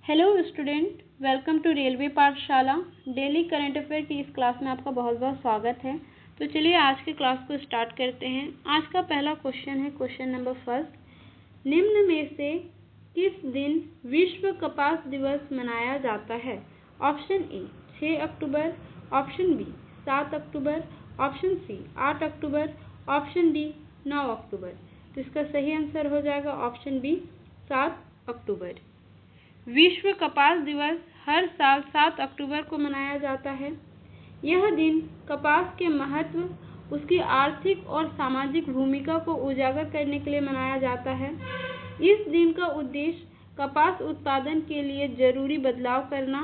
Hello student, welcome to railway Pathshala. Daily current affair की इस class में आपका बहुत बहुत स्वागत है। तो चलिए आज के क्लास को स्टार्ट करते हैं। आज का पहला क्वेश्चन है क्वेश्चन नंबर फर्स्ट। निम्न में से किस दिन विश्व कपास दिवस मनाया जाता है? ऑप्शन ए 6 अक्टूबर, ऑप्शन बी 7 अक्टूबर, ऑप्शन सी 8 अक्टूबर, ऑप्शन डी 9 अक्टूबर। तो इसका सही आंसर हो जाएगा ऑप्शन बी 7 अक्टूबर। विश्व कपास दिवस हर साल 7 अक्टूबर को मनाया जाता है। यह दिन कपास के महत्व, उसकी आर्थिक और सामाजिक भूमिका को उजागर करने के लिए मनाया जाता है। इस दिन का उद्देश्य कपास उत्पादन के लिए जरूरी बदलाव करना,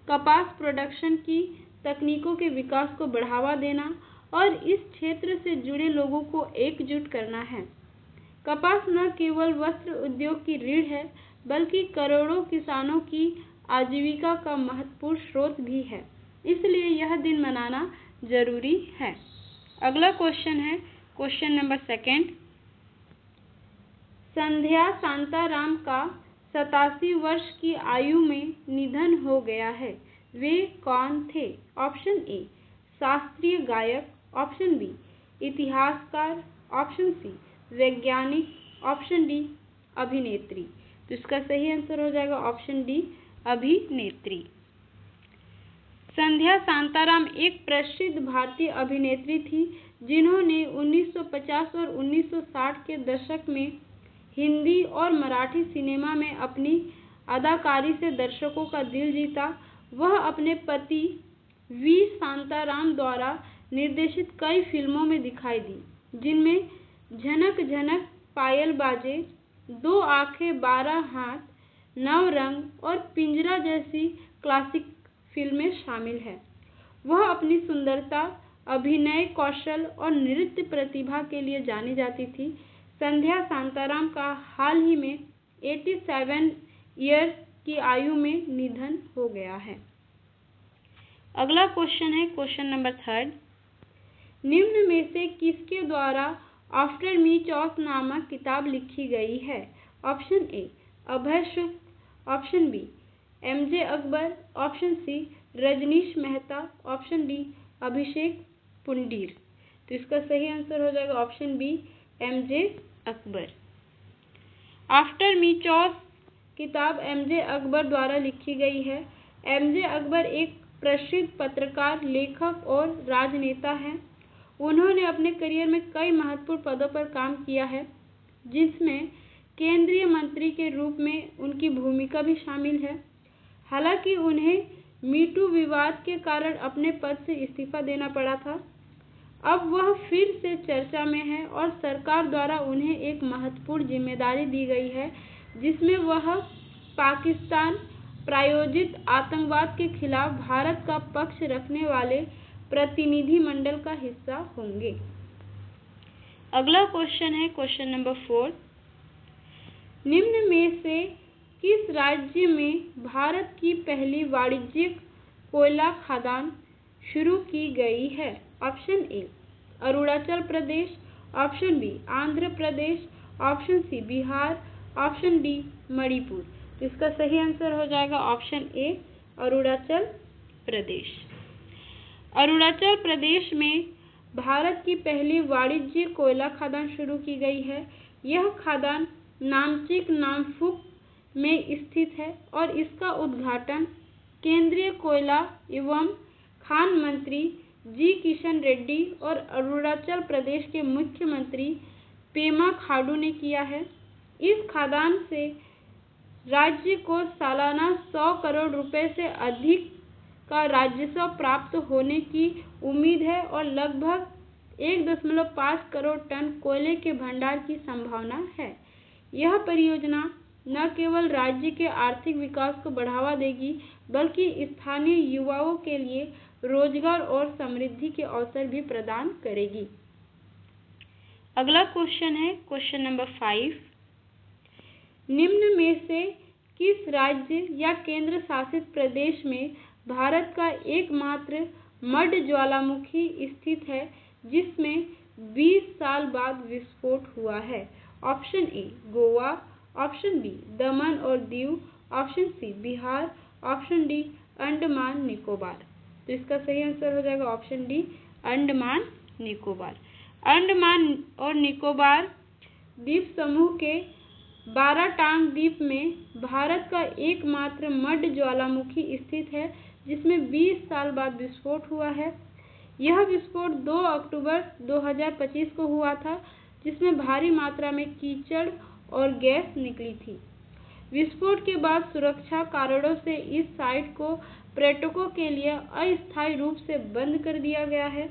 कपास प्रोडक्शन की तकनीकों के विकास को बढ़ावा देना और इस क्षेत्र से जुड़े लोगों को एकजुट करना है। कपास न केवल वस्त्र उद्योग की रीढ़ है, बल्कि करोड़ों किसानों की आजीविका का महत्वपूर्ण स्रोत भी है। इसलिए यह दिन मनाना जरूरी है। अगला क्वेश्चन है क्वेश्चन नंबर सेकंड। संध्या शांताराम का 87 वर्ष की आयु में निधन हो गया है। वे कौन थे? ऑप्शन ए शास्त्रीय गायक, ऑप्शन बी इतिहासकार, ऑप्शन सी वैज्ञानिक, ऑप्शन डी अभिनेत्री। तो इसका सही आंसर हो जाएगा ऑप्शन डी अभिनेत्री। संध्या शांताराम एक प्रसिद्ध भारतीय अभिनेत्री थी जिन्होंने 1950 और 1960 के दशक में हिंदी और मराठी सिनेमा में अपनी अदाकारी से दर्शकों का दिल जीता। वह अपने पति वी शांताराम द्वारा निर्देशित कई फिल्मों में दिखाई दी, जिनमें झनक झनक पायल बाजे, दो आंखें 12 हाथ, नवरंग और पिंजरा जैसी क्लासिक फिल्में शामिल हैं। वह अपनी सुंदरता, अभिनय कौशल और नृत्य प्रतिभा के लिए जानी जाती थी। संध्या शांताराम का हाल ही में 87 ईयर की आयु में निधन हो गया है। अगला क्वेश्चन है क्वेश्चन नंबर थर्ड। निम्न में से किसके द्वारा आफ्टर मी चौथ नामक किताब लिखी गई है? Option A Abhay Shukla, option B MJ Akbar, option C Rajneesh Mehta, option D Abhishek Pundir. तो इसका सही आंसर हो जाएगा option B MJ Akbar. After me चौथ किताब एमजे अकबर द्वारा लिखी गई है। एमजे अकबर एक प्रसिद्ध पत्रकार, लेखक और राजनेता हैं। उन्होंने अपने करियर में कई महत्वपूर्ण पदों पर काम किया है, जिसमें केंद्रीय मंत्री के रूप में उनकी भूमिका भी शामिल है। हालांकि उन्हें मीटू विवाद के कारण अपने पद से इस्तीफा देना पड़ा था। अब वह फिर से चर्चा में है और सरकार द्वारा उन्हें एक महत्वपूर्ण जिम्मेदारी दी गई है, जिसमें वह पाकिस्तान प्रायोजित आतंकवाद के खिलाफ भारत का पक्ष रखने वाले प्रतिनिधि मंडल का हिस्सा होंगे। अगला क्वेश्चन है क्वेश्चन नंबर 4। निम्न में से किस राज्य में भारत की पहली वाणिज्यिक कोयला खदान शुरू की गई है? Option A Arunachal Pradesh, option B Andhra Pradesh, option C Bihar, option D Manipur. तो इसका सही आंसर हो जाएगा ऑप्शन ए अरुणाचल प्रदेश। अरुणाचल प्रदेश में भारत की पहली वाणिज्यिक कोयला खदान शुरू की गई है। यह खदान नामचिक नामफुक में स्थित है और इसका उद्घाटन केंद्रीय कोयला एवं खान मंत्री जी किशन रेड्डी और अरुणाचल प्रदेश के मुख्यमंत्री पेमा खांडू ने किया है। इस खदान से राज्य को सालाना 100 करोड़ रुपए से अधिक का राजस्व प्राप्त होने की उम्मीद है और लगभग 1.5 करोड़ टन कोयले के भंडार की संभावना है। यह परियोजना न केवल राज्य के आर्थिक विकास को बढ़ावा देगी, बल्कि स्थानीय युवाओं के लिए रोजगार और समृद्धि के अवसर भी प्रदान करेगी। अगला क्वेश्चन है क्वेश्चन नंबर 5। निम्न में से किस राज्य या केंद्र शासित प्रदेश में भारत का एकमात्र मड ज्वालामुखी स्थित है जिसमें 20 साल बाद विस्फोट हुआ है? Option A Goa, option B Daman और Diu, option C Bihar, option D Andaman Nicobar. तो इसका सही आंसर हो जाएगा ऑप्शन डी अंडमान निकोबार। अंडमान और निकोबार द्वीप समूह के 12 टांग द्वीप में भारत का एकमात्र मड ज्वालामुखी स्थित है, जिसमें 20 साल बाद विस्फोट हुआ है। यह विस्फोट 2 अक्टूबर 2025 को हुआ था, जिसमें भारी मात्रा में कीचड़ और गैस निकली थी। विस्फोट के बाद सुरक्षा कारणों से इस साइट को पर्यटकों के लिए अस्थायी रूप से बंद कर दिया गया है।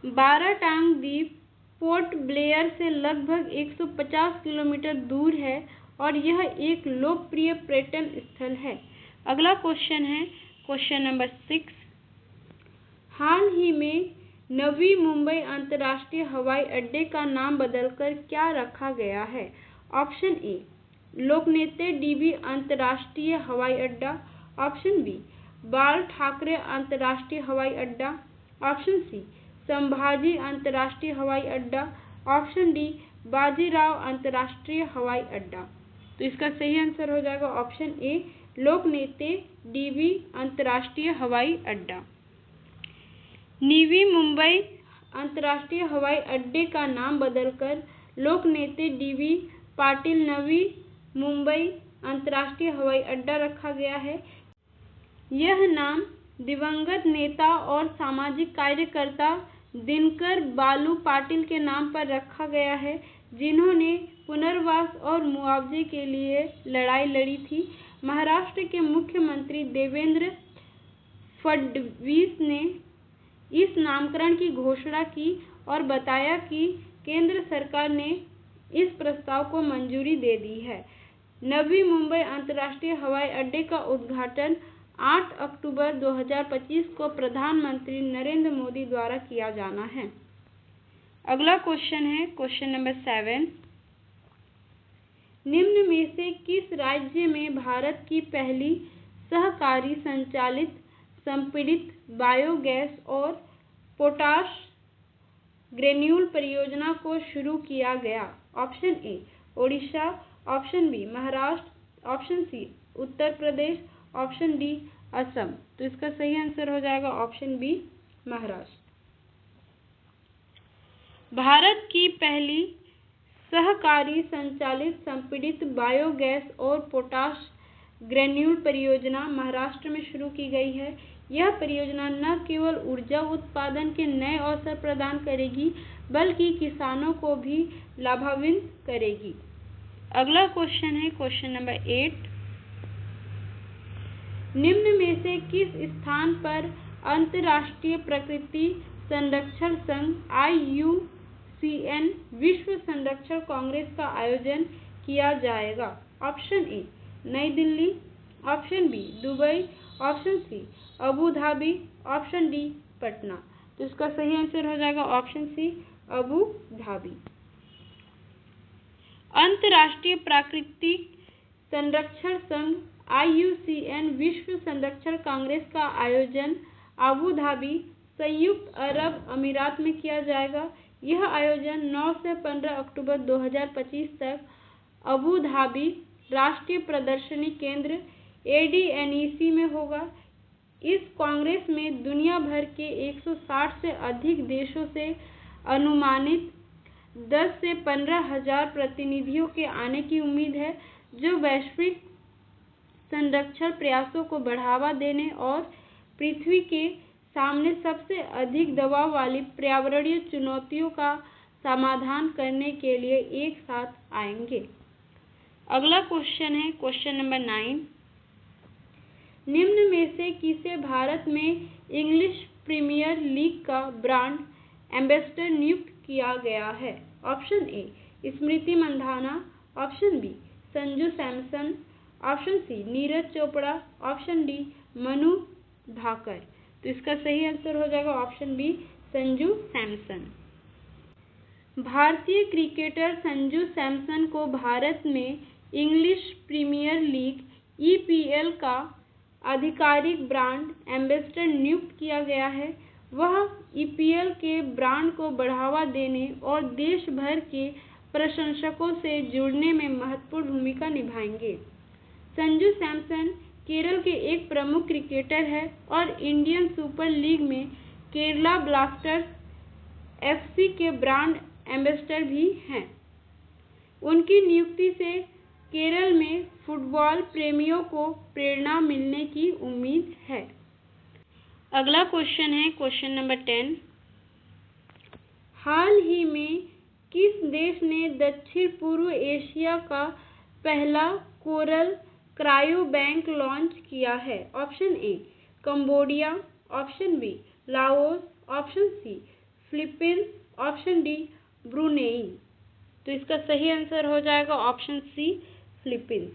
12 टांग द्वीप पोर्ट ब्लेयर से लगभग 150 किलोमीटर दूर है और यह एक लोकप्रिय पर्यटन स्थल है। अगला क्वेश्चन है क्वेश्चन नंबर 6। हाल ही में नवी मुंबई अंतर्राष्ट्रीय हवाई अड्डे का नाम बदलकर क्या रखा गया है? ऑप्शन ए लोकनेते डीबी अंतर्राष्ट्रीय हवाई अड्डा, ऑप्शन बी बाल ठाकरे अंतर्राष्ट्रीय हवाई अड्डा, ऑप्शन सी संभाजी अंतर्राष्ट्रीय हवाई अड्डा, ऑप्शन डी बाजीराव अंतर्राष्ट्रीय हवाई अड्डा। तो इसका सही आंसर हो जाएगा ऑप्शन ए लोकनेते डीबी अंतर्राष्ट्रीय हवाई अड्डा। नवी मुंबई अंतर्राष्ट्रीय हवाई अड्डे का नाम बदलकर लोकनेते डीबी पाटिल नवी मुंबई अंतर्राष्ट्रीय हवाई अड्डा रखा गया है। यह नाम दिवंगत नेता और सामाजिक कार्यकर्ता दिनकर बालू पाटिल के नाम पर रखा गया है, जिन्होंने पुनर्वास और मुआवजे के लिए लड़ाई लड़ी थी। महाराष्ट्र के मुख्यमंत्री देवेंद्र फडणवीस ने इस नामकरण की घोषणा की और बताया कि केंद्र सरकार ने इस प्रस्ताव को मंजूरी दे दी है। नवी मुंबई अंतर्राष्ट्रीय हवाई अड्डे का उद्घाटन 8 अक्टूबर 2025 को प्रधानमंत्री नरेंद्र मोदी द्वारा किया जाना है। अगला क्वेश्चन है क्वेश्चन नंबर 7। निम्न में से किस राज्य में भारत की पहली सहकारी संचालित संपीड़ित बायोगैस और पोटाश ग्रेन्यूल परियोजना को शुरू किया गया? Option A Odisha, option B Maharashtra, option C Uttar Pradesh, option D Assam. तो इसका सही आंसर हो जाएगा ऑप्शन बी महाराष्ट्र। भारत की पहली सहकारी संचालित संपीड़ित बायोगैस और पोटाश ग्रेन्यूल परियोजना महाराष्ट्र में शुरू की गई है। यह परियोजना न केवल ऊर्जा उत्पादन के नए अवसर प्रदान करेगी, बल्कि किसानों को भी लाभान्वित करेगी। अगला क्वेश्चन है क्वेश्चन नंबर 8। निम्न में से किस स्थान पर अंतर्राष्ट्रीय प्रकृति संरक्षण संघ IUCN विश्व संरक्षण कांग्रेस का आयोजन किया जाएगा? Option A Nai Delhi, option B Dubai, option C Abu Dhabi, option D Patna. तो इसका सही आंसर हो जाएगा ऑप्शन सी अबू धाबी। अंतर्राष्ट्रीय प्राकृतिक संरक्षण संघ IUCN विश्व संरक्षण कांग्रेस का आयोजन अबू धाबी संयुक्त अरब अमीरात में किया जाएगा। यह आयोजन 9 से 15 अक्टूबर 2025 तक अबू धाबी राष्ट्रीय प्रदर्शनी केंद्र ADNEC में होगा। इस कांग्रेस में दुनिया भर के 160 से अधिक देशों से अनुमानित 10 से 15 हजार प्रतिनिधियों के आने की उम्मीद है, जो वैश्विक संरक्षण प्रयासों को बढ़ावा देने और पृथ्वी के सामने सबसे अधिक दबाव वाली पर्यावरणीय चुनौतियों का समाधान करने के लिए एक साथ आएंगे। अगला क्वेश्चन है क्वेश्चन नंबर 9। निम्न में से किसे भारत में इंग्लिश प्रीमियर लीग का ब्रांड एम्बेसडर नियुक्त किया गया है? Option A Smriti Mandhana, option B Sanju Samson, option C Neeraj Chopra, option D Manu Bhaker. तो इसका सही आंसर हो जाएगा ऑप्शन बी संजू सैमसन। भारतीय क्रिकेटर संजू सैमसन को भारत में इंग्लिश प्रीमियर लीग EPL का आधिकारिक ब्रांड एम्बेसडर नियुक्त किया गया है। वह EPL के ब्रांड को बढ़ावा देने और देश भर के प्रशंसकों से जुड़ने में महत्वपूर्ण भूमिका निभाएंगे। संजू सैमसन केरल के एक प्रमुख क्रिकेटर है और इंडियन सुपर लीग में केरला ब्लास्टर्स FC के ब्रांड एम्बेसडर भी हैं। उनकी नियुक्ति से केरल में फुटबॉल प्रेमियों को प्रेरणा मिलने की उम्मीद है। अगला क्वेश्चन है क्वेश्चन नंबर 10। हाल ही में किस देश ने दक्षिण पूर्व एशिया का पहला कोरल क्रायो बैंक लॉन्च किया है? Option A Cambodia, option B Laos, option C Philippines, option D Brunei. तो इसका सही आंसर हो जाएगा ऑप्शन सी फिलीपींस।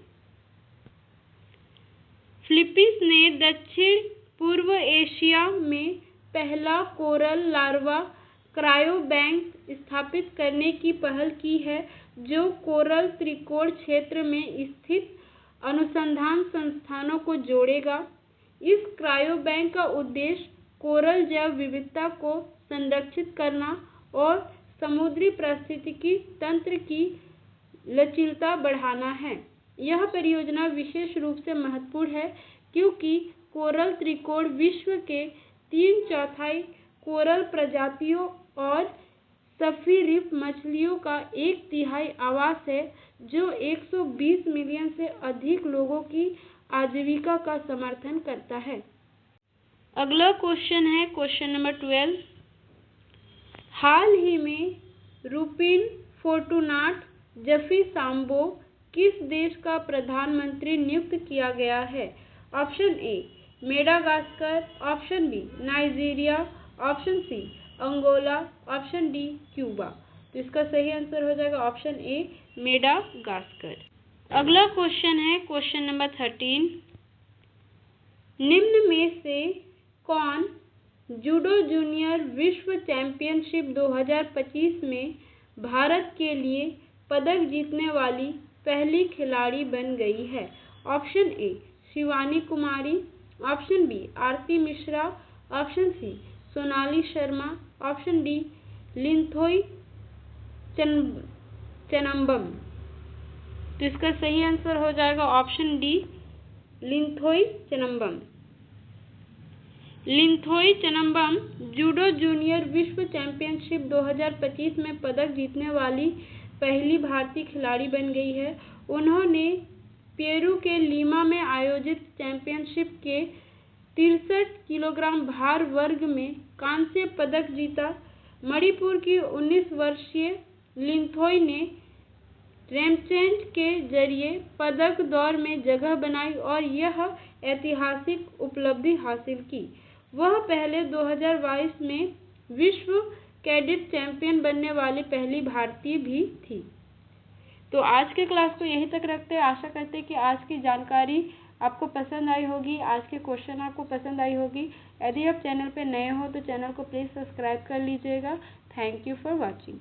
फिलीपींस ने दक्षिण पूर्व एशिया में पहला कोरल लार्वा क्रायो बैंक स्थापित करने की पहल की है, जो कोरल त्रिकोण क्षेत्र में स्थित अनुसंधान संस्थानों को जोड़ेगा। इस क्रायो बैंक का उद्देश्य कोरल जैव विविधता को संरक्षित करना और समुद्री पारिस्थितिकी तंत्र की लचीलता बढ़ाना है। यह परियोजना विशेष रूप से महत्वपूर्ण है क्योंकि कोरल त्रिकोण विश्व के 3/4 कोरल प्रजातियों और सफीरिफ मछलियों का 1/3 आवास है, जो 120 मिलियन से अधिक लोगों की आजीविका का समर्थन करता है। अगला क्वेश्चन है क्वेश्चन नंबर 12। हाल ही में रुपिन फोर्टुनाट जफीसाम्बो किस देश का प्रधानमंत्री नियुक्त किया गया है? Option A Madagascar, option B Nigeria, option C Angola, option D Cuba. तो इसका सही आंसर हो जाएगा ऑप्शन ए मेडागास्कर। अगला क्वेश्चन है क्वेश्चन नंबर 13। निम्न में से कौन जूडो जूनियर विश्व चैंपियनशिप 2025 में भारत के लिए पदक जीतने वाली पहली खिलाड़ी बन गई है? Option A Shivani Kumari, option B Aarti Mishra, option C Sonali Sharma, option D Linthoi Chanambam. तो इसका सही आंसर हो जाएगा option D Linthoi Chanambam. Linthoi Chanambam judo junior विश्व चैंपियनशिप 2025 में पदक जीतने वाली पहली भारतीय खिलाड़ी बन गई है। उन्होंने पेरू के लीमा में आयोजित चैंपियनशिप के 63 किलोग्राम भार वर्ग में कांस्य पदक जीता। मणिपुर की 19 वर्षीय लिंथोई ने रैमचैंड के जरिए पदक दौड़ में जगह बनाई और यह ऐतिहासिक उपलब्धि हासिल की। वह पहले 2022 में विश्व कैडेट चैंपियन बनने वाली पहली भारतीय भी थी। तो आज के क्लास को यहीं तक रखते हैं। आशा करते हैं कि आज की जानकारी आपको पसंद आई होगी, आज के क्वेश्चन आपको पसंद आई होगी। यदि आप चैनल पे नए हो तो चैनल को प्लीज़ सब्सक्राइब कर लीजिएगा। Thank you for watching.